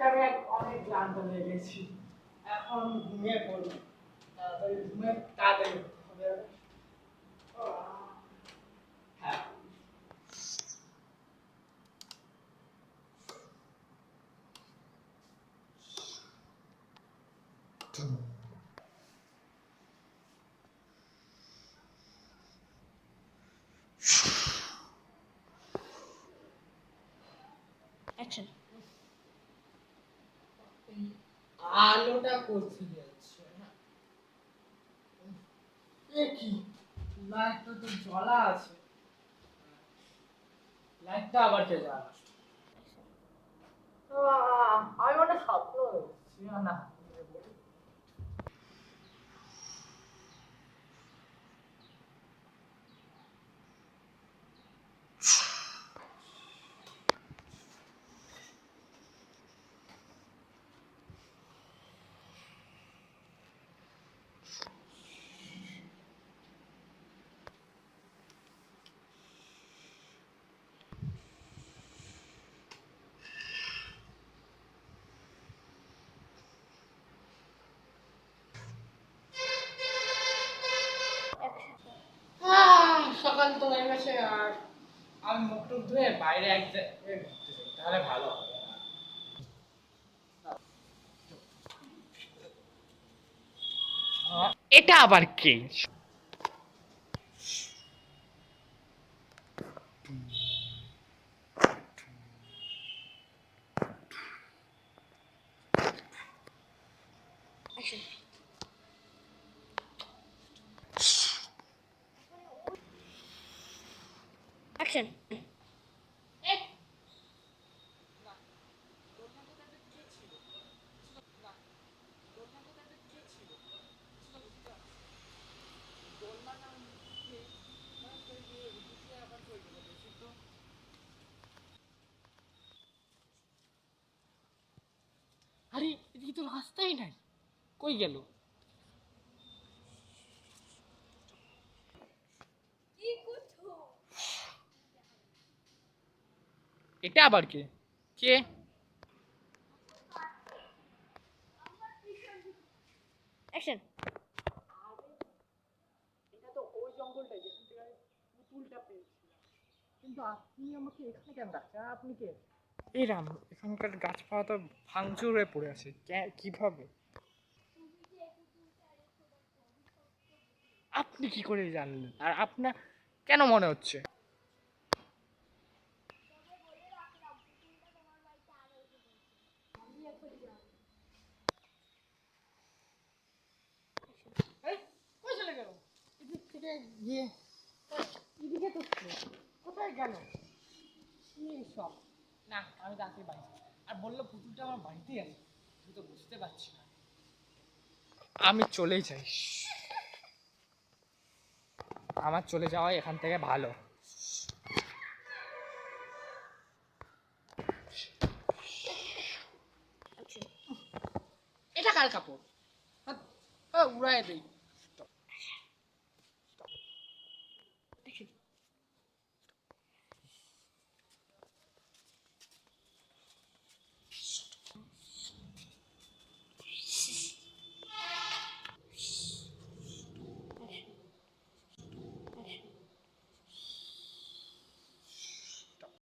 আমি অনেক ক্লান্ত হয়ে গেছি, এখন ঘুমিয়ে পড়বো। তাড়াতাড়ি ঘুমিয়ে তাড়াতাড়ি উঠতে হবে। হ্যাঁ। অ্যাকশন। আলোটা কোথায় যাচ্ছে? কি লাইটটা তো জ্বলা আছে, লাইটটা আবার কে জ্বালা? আমি মনে স্বপ্ন দেখছি না। সকাল তো হয়ে গেছে, আর আমি মুখ টুক ধুয়ে বাইরে এক জায়গায় ঘুরতে যাই, তাহলে ভালো হবে। এটা আবার কে? অ্যাকশন। অ্যাকশন। আরে এদিকে তো রাস্তাই নাই, কই গেল? এটা আবার কে? কে? অ্যাকশন। এটা তো ওই জঙ্গলটাই যেখান থেকে আমি পুতুলটা পেয়েছিলাম, কিন্তু আপনি আমাকে এখানে কেন রাখছেন? আপনি কে? এই রাম, এখানকার গাছপালা তো ভাঙচুর হয়ে পড়ে আছে, কিভাবে? আপনি কি করে জানলেন? আর আপনার কেন মনে হচ্ছে? এই, কই চলে গেল? এদিক থেকে গিয়ে এদিকে তো কোথায় গেল? কি সব? না, আমি তাড়াতাড়ি বাড়ি যাই। আর বললো পুতুলটা আমার বাড়িতেই আছে, আমি তো বুঝতে পারছি না। আমি চলেই যাই, আমার চলে যাওয়াই এখান থেকে ভালো। অ্যাকশন। এটা কার কাপড়? উড়াই দেই।